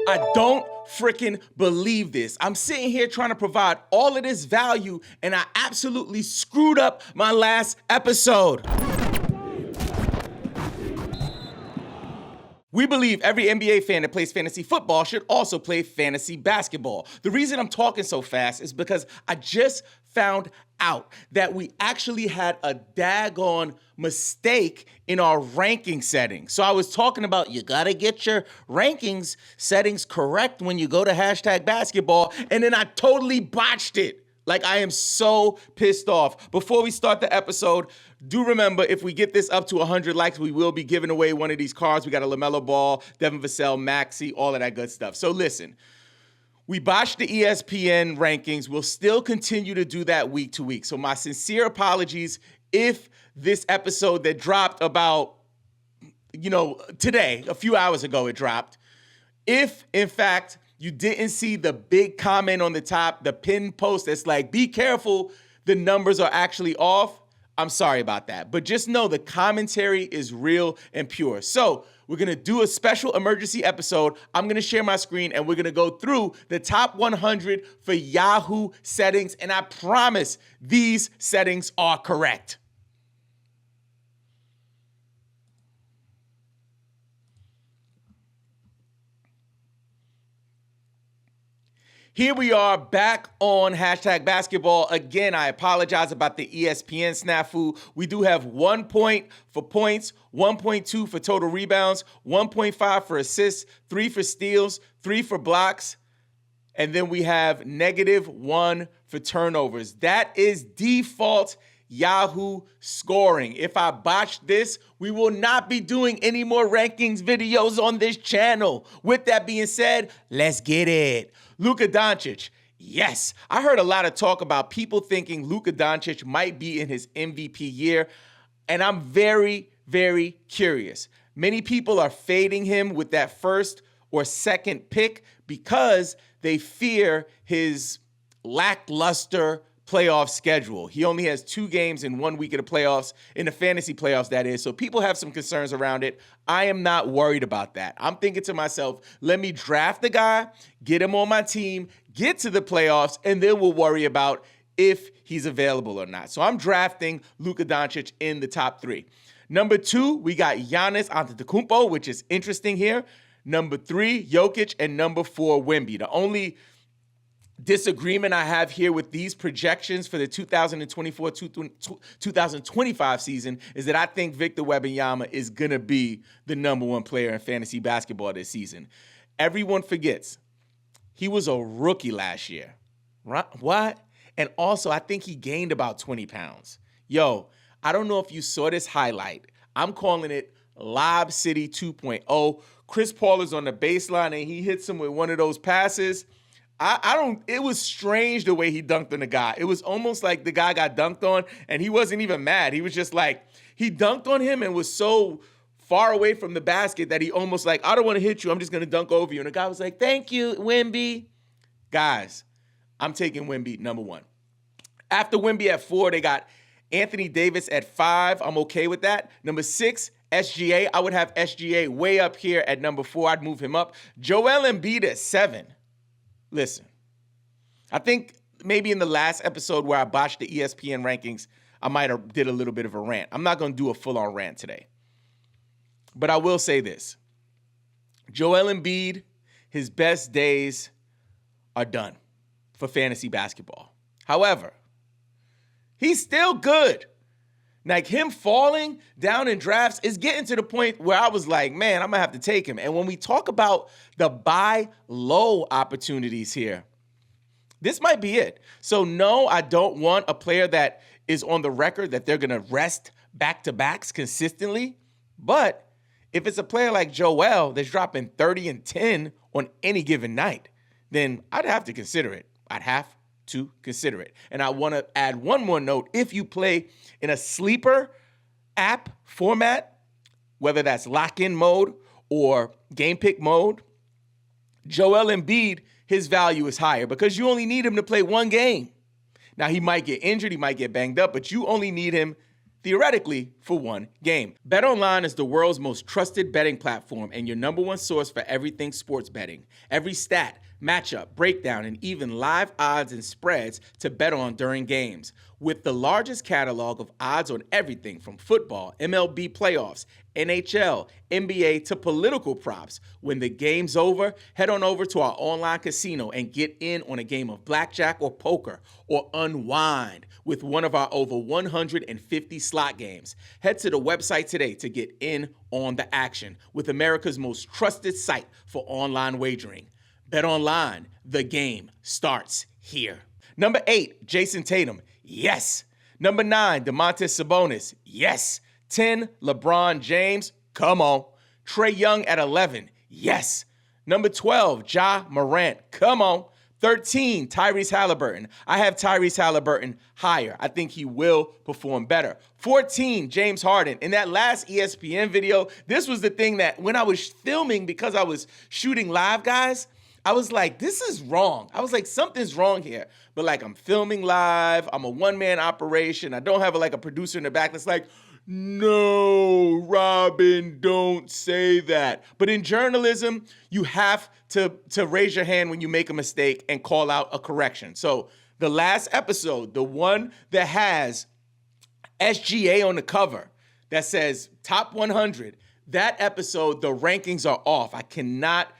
I don't freaking believe this. I'm sitting here trying to provide all of this value, and I absolutely screwed up my last episode. We believe every NBA fan that plays fantasy football should also play fantasy basketball. The reason I'm talking so fast is because I just found out that we actually had a daggone mistake in our ranking settings. So I was talking about you gotta get your rankings settings correct when you go to #basketball, and then I totally botched it. Like, I am so pissed off. Before we start the episode, do remember, if we get this up to 100 likes, we will be giving away one of these cards. We got a LaMelo Ball, Devin Vassell, Maxey, all of that good stuff. So listen, we botched the ESPN rankings. We'll still continue to do that week to week. So my sincere apologies if this episode that dropped about, today, a few hours ago it dropped. If, in fact, you didn't see the big comment on the top, the pinned post that's like, be careful, the numbers are actually off, I'm sorry about that. But just know the commentary is real and pure. So we're going to do a special emergency episode. I'm going to share my screen, and we're going to go through the top 100 for Yahoo settings. And I promise these settings are correct. Here we are back on #basketball. Again, I apologize about the ESPN snafu. We do have 1 point for points, 1.2 for total rebounds, 1.5 for assists, 3 for steals, 3 for blocks, and then we have -1 for turnovers. That is default Yahoo scoring. If I botch this, we will not be doing any more rankings videos on this channel. With that being said, let's get it. Luka Doncic. Yes, I heard a lot of talk about people thinking Luka Doncic might be in his MVP year, and I'm very, very curious. Many people are fading him with that first or second pick because they fear his lackluster playoff schedule. He only has 2 games in 1 week of the playoffs, in the fantasy playoffs, that is. So people have some concerns around it. I am not worried about that. I'm thinking to myself, let me draft the guy, get him on my team, get to the playoffs, and then we'll worry about if he's available or not. So I'm drafting Luka Doncic in the top 3. Number 2, we got Giannis Antetokounmpo, which is interesting here. Number 3, Jokic, and number 4, Wemby. The only disagreement I have here with these projections for the 2024-2025 season is that I think Victor Wembanyama is going to be the number 1 player in fantasy basketball this season. Everyone forgets he was a rookie last year. Right? What? And also, I think he gained about 20 pounds. Yo, I don't know if you saw this highlight. I'm calling it Lob City 2.0. Chris Paul is on the baseline, and he hits him with one of those passes. It was strange the way he dunked on the guy. It was almost like the guy got dunked on and he wasn't even mad. He was just like, he dunked on him and was so far away from the basket that he almost like, I don't want to hit you. I'm just going to dunk over you. And the guy was like, thank you, Wemby. Guys, I'm taking Wemby number 1. After Wemby at 4, they got Anthony Davis at 5. I'm okay with that. Number 6, SGA. I would have SGA way up here at number 4. I'd move him up. Joel Embiid at 7. Listen, I think maybe in the last episode where I botched the ESPN rankings, I might have did a little bit of a rant. I'm not going to do a full-on rant today. But I will say this. Joel Embiid, his best days are done for fantasy basketball. However, he's still good. Like, him falling down in drafts is getting to the point where I was like, man, I'm going to have to take him. And when we talk about the buy low opportunities here, this might be it. So, no, I don't want a player that is on the record that they're going to rest back-to-backs consistently. But if it's a player like Joel that's dropping 30 and 10 on any given night, then I'd have to consider it. I'd have to consider it. And I want to add one more note. If you play in a sleeper app format, whether that's lock-in mode or game pick mode, Joel Embiid, his value is higher because you only need him to play 1 game. Now, he might get injured, he might get banged up, but you only need him theoretically for one game. BetOnline is the world's most trusted betting platform and your number one source for everything sports betting. Every stat, matchup, breakdown, and even live odds and spreads to bet on during games. With the largest catalog of odds on everything from football, MLB playoffs, NHL, NBA to political props. When the game's over, head on over to our online casino and get in on a game of blackjack or poker, or unwind with one of our over 150 slot games. Head to the website today to get in on the action with America's most trusted site for online wagering. BetOnline, the game starts here. Number 8, Jason Tatum. Yes. Number 9, Domantas Sabonis. Yes. 10, LeBron James. Come on. Trae Young at 11. Yes. Number 12, Ja Morant. Come on. 13, Tyrese Halliburton. I have Tyrese Halliburton higher. I think he will perform better. 14, James Harden. In that last ESPN video, this was the thing that when I was filming, because I was shooting live, guys, I was like, this is wrong. I was like, something's wrong here. But like, I'm filming live. I'm a one-man operation. I don't have a producer in the back that's like, no, Robin, don't say that. But in journalism, you have to raise your hand when you make a mistake and call out a correction. So the last episode, the one that has SGA on the cover that says top 100, that episode, the rankings are off. I cannot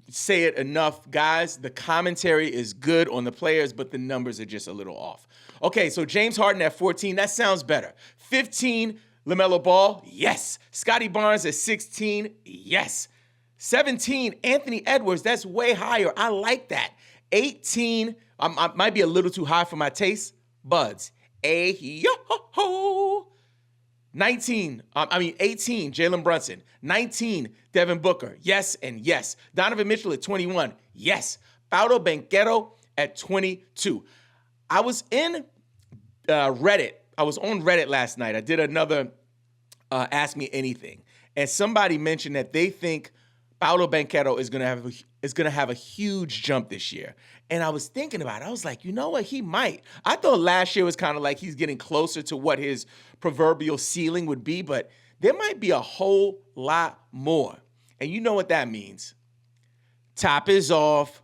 say it enough, guys. The commentary is good on the players, but the numbers are just a little off. Okay, so James Harden at 14, that sounds better. 15, LaMelo Ball, yes. Scotty Barnes at 16, yes. 17, Anthony Edwards, that's way higher. I like that. 18, I might be a little too high for my taste. Buds, yo-ho-ho. 18, Jalen Brunson. 19, Devin Booker. Yes and yes. Donovan Mitchell at 21. Yes. Paolo Banchero at 22. I was in Reddit. I was on Reddit last night. I did another Ask Me Anything. And somebody mentioned that they think Paolo Banchero is gonna have a huge jump this year. And I was thinking about it. I was like, you know what? He might. I thought last year was kind of like he's getting closer to what his proverbial ceiling would be, but there might be a whole lot more. And you know what that means. Top is off,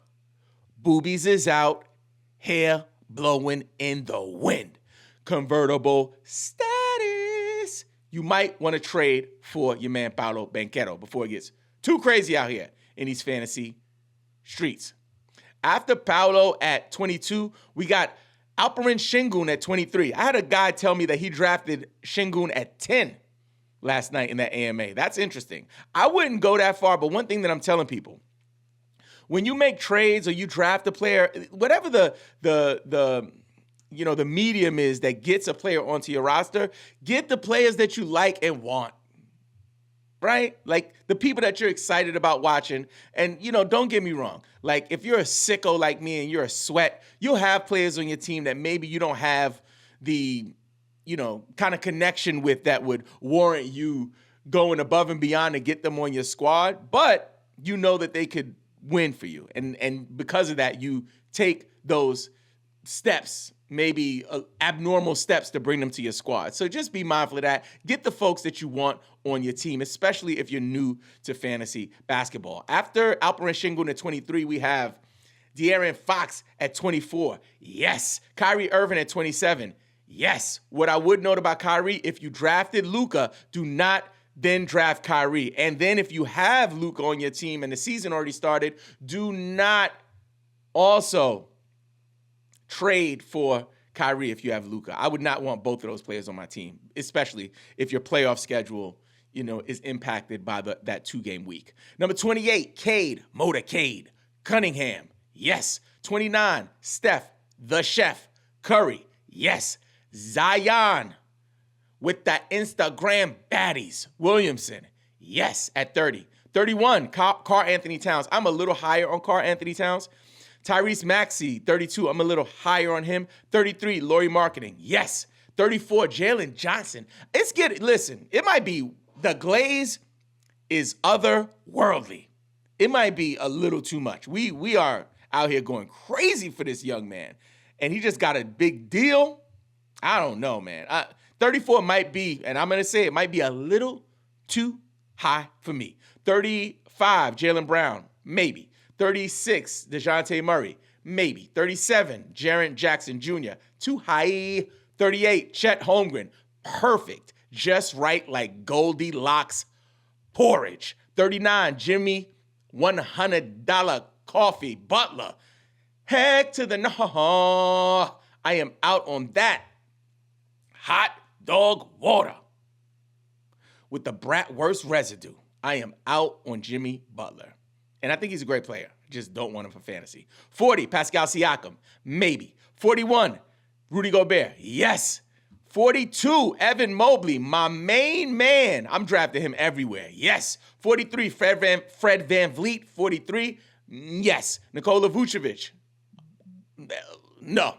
boobies is out, hair blowing in the wind. Convertible status. You might want to trade for your man Paolo Banchero before it gets too crazy out here in these fantasy streets. After Paolo at 22, we got Alperen Şengün at 23. I had a guy tell me that he drafted Şengün at 10 last night in that AMA. That's interesting. I wouldn't go that far, but one thing that I'm telling people, when you make trades or you draft a player, whatever the medium is that gets a player onto your roster, get the players that you like and want. Right? Like the people that you're excited about watching. And, don't get me wrong. Like if you're a sicko like me and you're a sweat, you'll have players on your team that maybe you don't have the, kind of connection with that would warrant you going above and beyond to get them on your squad. But you know that they could win for you. And because of that, you take those steps, maybe abnormal steps to bring them to your squad. So just be mindful of that. Get the folks that you want on your team, especially if you're new to fantasy basketball. After Alperen Şengün at 23, we have De'Aaron Fox at 24. Yes. Kyrie Irving at 27. Yes. What I would note about Kyrie, if you drafted Luka, do not then draft Kyrie. And then if you have Luka on your team and the season already started, do not also trade for Kyrie if you have Luka. I would not want both of those players on my team, especially if your playoff schedule, is impacted by that 2-game week. Number 28, Motorcade Cunningham. Yes. 29, Steph, the Chef Curry. Yes. Zion with that Instagram baddies. Williamson. Yes, at 30. 31, Karl Anthony Towns. I'm a little higher on Karl Anthony Towns. Tyrese Maxey, 32. I'm a little higher on him. 33, Lauri Marketing. Yes. 34, Jalen Johnson. Listen, it might be the glaze is otherworldly. It might be a little too much. We are out here going crazy for this young man. And he just got a big deal. I don't know, man. 34 might be, and I'm going to say it might be a little too high for me. 35, Jaylen Brown, maybe. 36, DeJounte Murray, maybe. 37, Jaren Jackson Jr., too high. 38, Chet Holmgren, perfect. Just right like Goldilocks porridge. 39, Jimmy $100 coffee Butler. Heck to the no. I am out on that. Hot dog water with the bratwurst residue. I am out on Jimmy Butler. And I think he's a great player. Just don't want him for fantasy. 40, Pascal Siakam. Maybe. 41, Rudy Gobert. Yes. 42, Evan Mobley, my main man. I'm drafting him everywhere. Yes. 43, Fred Van Vliet. 43, yes. Nikola Vucevic. No.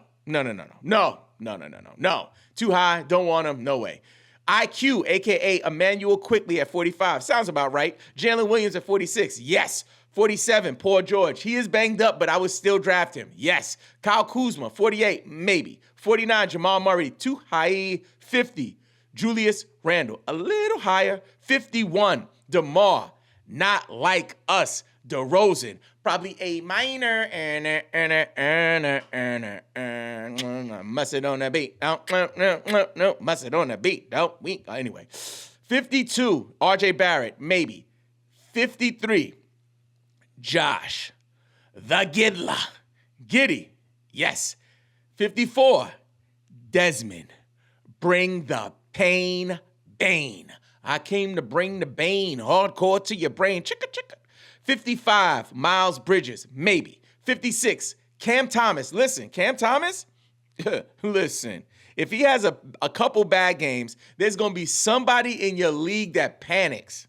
Too high. Don't want him. No way. IQ, a.k.a. Emmanuel Quickly at 45. Sounds about right. Jalen Williams at 46. Yes. 47, Paul George. He is banged up, but I would still draft him. Yes. Kyle Kuzma, 48, maybe. 49, Jamal Murray, too high. 50, Julius Randle, a little higher. 51, DeMar, not like us. DeRozan, probably a minor. Must it on the beat. No. Must it on the beat. No. Anyway. 52, RJ Barrett, maybe. 53, Josh, the Giddler. Giddy, yes. 54, Desmond, bring the pain, Bane. I came to bring the Bane, hardcore to your brain. Chicka, chicka. 55, Miles Bridges, maybe. 56, Cam Thomas. Listen, Cam Thomas, listen, if he has a couple bad games, there's going to be somebody in your league that panics.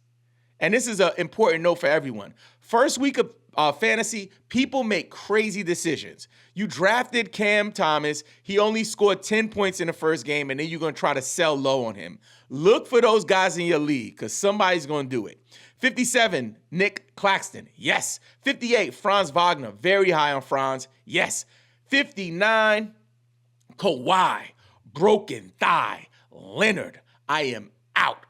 And this is an important note for everyone. First week of fantasy, people make crazy decisions. You drafted Cam Thomas. He only scored 10 points in the first game, and then you're going to try to sell low on him. Look for those guys in your league because somebody's going to do it. 57, Nick Claxton. Yes. 58, Franz Wagner. Very high on Franz. Yes. 59, Kawhi. Broken thigh. Leonard. I am out.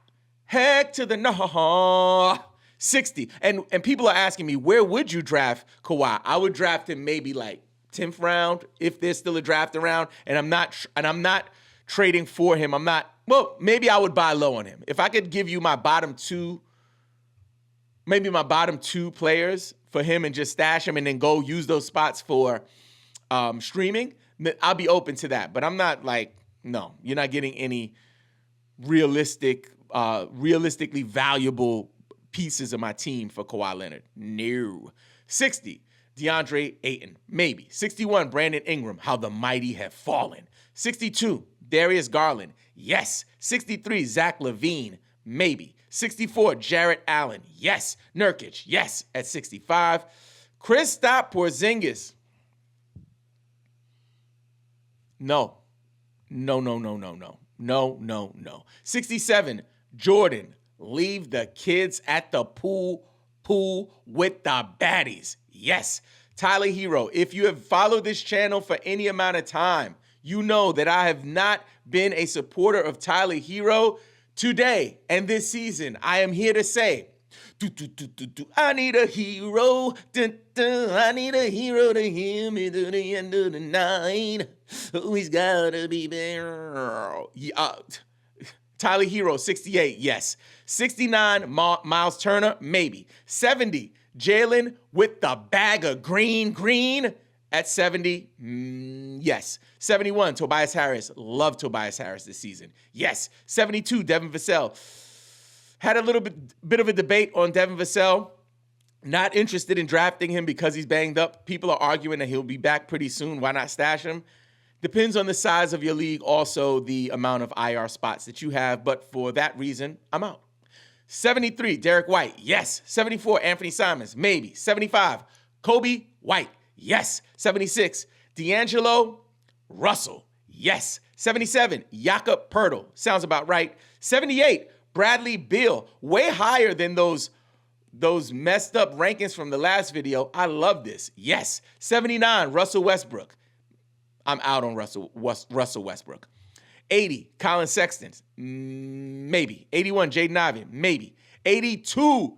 Heck to the no. 60. And people are asking me, where would you draft Kawhi? I would draft him maybe like 10th round if there's still a draft around. And I'm not trading for him. Maybe I would buy low on him. If I could give you my bottom two players for him and just stash him and then go use those spots for streaming, I'll be open to that. But I'm not no, you're not getting any realistically valuable pieces of my team for Kawhi Leonard. No. 60, DeAndre Ayton. Maybe. 61, Brandon Ingram. How the mighty have fallen. 62, Darius Garland. Yes. 63, Zach LaVine. Maybe. 64, Jarrett Allen. Yes. Nurkic. Yes. At 65. Kristaps Porzingis. No. 67, Jordan. Leave the kids at the pool with the baddies. Yes. Tyler Hero, if you have followed this channel for any amount of time, you know that I have not been a supporter of Tyler Hero. Today and this season, I am here to say, I need a hero. I need a hero to hear me to the end of the night. Oh, he's gotta be there. Tyler Hero, 68, yes. 69, Miles Turner, maybe. 70, Jalen with the bag of green at 70, yes. 71, Tobias Harris, love Tobias Harris this season, yes. 72, Devin Vassell. Had a little bit of a debate on Devin Vassell. Not interested in drafting him because he's banged up. People are arguing that he'll be back pretty soon. Why not stash him? Depends on the size of your league, also the amount of IR spots that you have. But for that reason, I'm out. 73, Derek White. Yes. 74, Anthony Simons. Maybe. 75, Kobe White. Yes. 76, D'Angelo Russell. Yes. 77, Jakob Poeltl. Sounds about right. 78, Bradley Beal. Way higher than those messed up rankings from the last video. I love this. Yes. 79, Russell Westbrook. I'm out on Russell Westbrook. 80, Colin Sexton, maybe. 81, Jaden Ivey, maybe. 82,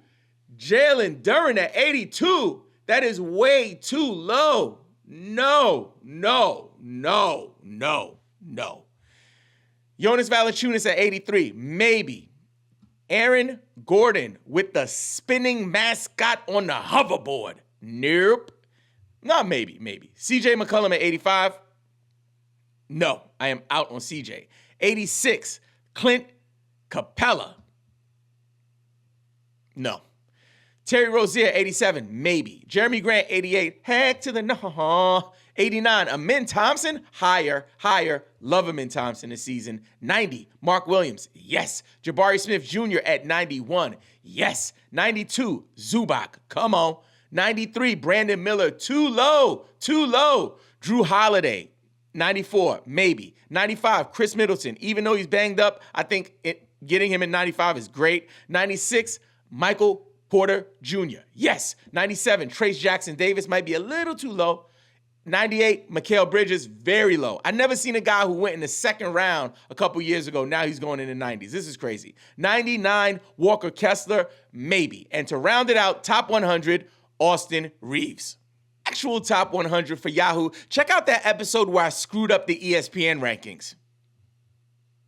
Jalen Durant at 82. That is way too low. No. Jonas Valanciunas at 83, maybe. Aaron Gordon with the spinning mascot on the hoverboard. Nope. Not maybe. CJ McCollum at 85. No, I am out on CJ. 86, Clint Capella. No. Terry Rozier, 87, maybe. Jeremy Grant, 88, heck to the no. 89, Amin Thompson, higher. Love Amin Thompson this season. 90, Mark Williams, yes. Jabari Smith Jr. at 91, yes. 92, Zubac, come on. 93, Brandon Miller, too low. Drew Holiday, 94, maybe. 95, Chris Middleton, even though he's banged up, I think getting him at 95 is great. 96, Michael Porter Jr., yes. 97, Trace Jackson Davis might be a little too low. 98, Mikal Bridges, very low. I never seen a guy who went in the second round a couple years ago. Now he's going in the 90s. This is crazy. 99, Walker Kessler, maybe. And to round it out, top 100, Austin Reeves. Actual top 100 for Yahoo. Check out that episode where I screwed up the ESPN rankings.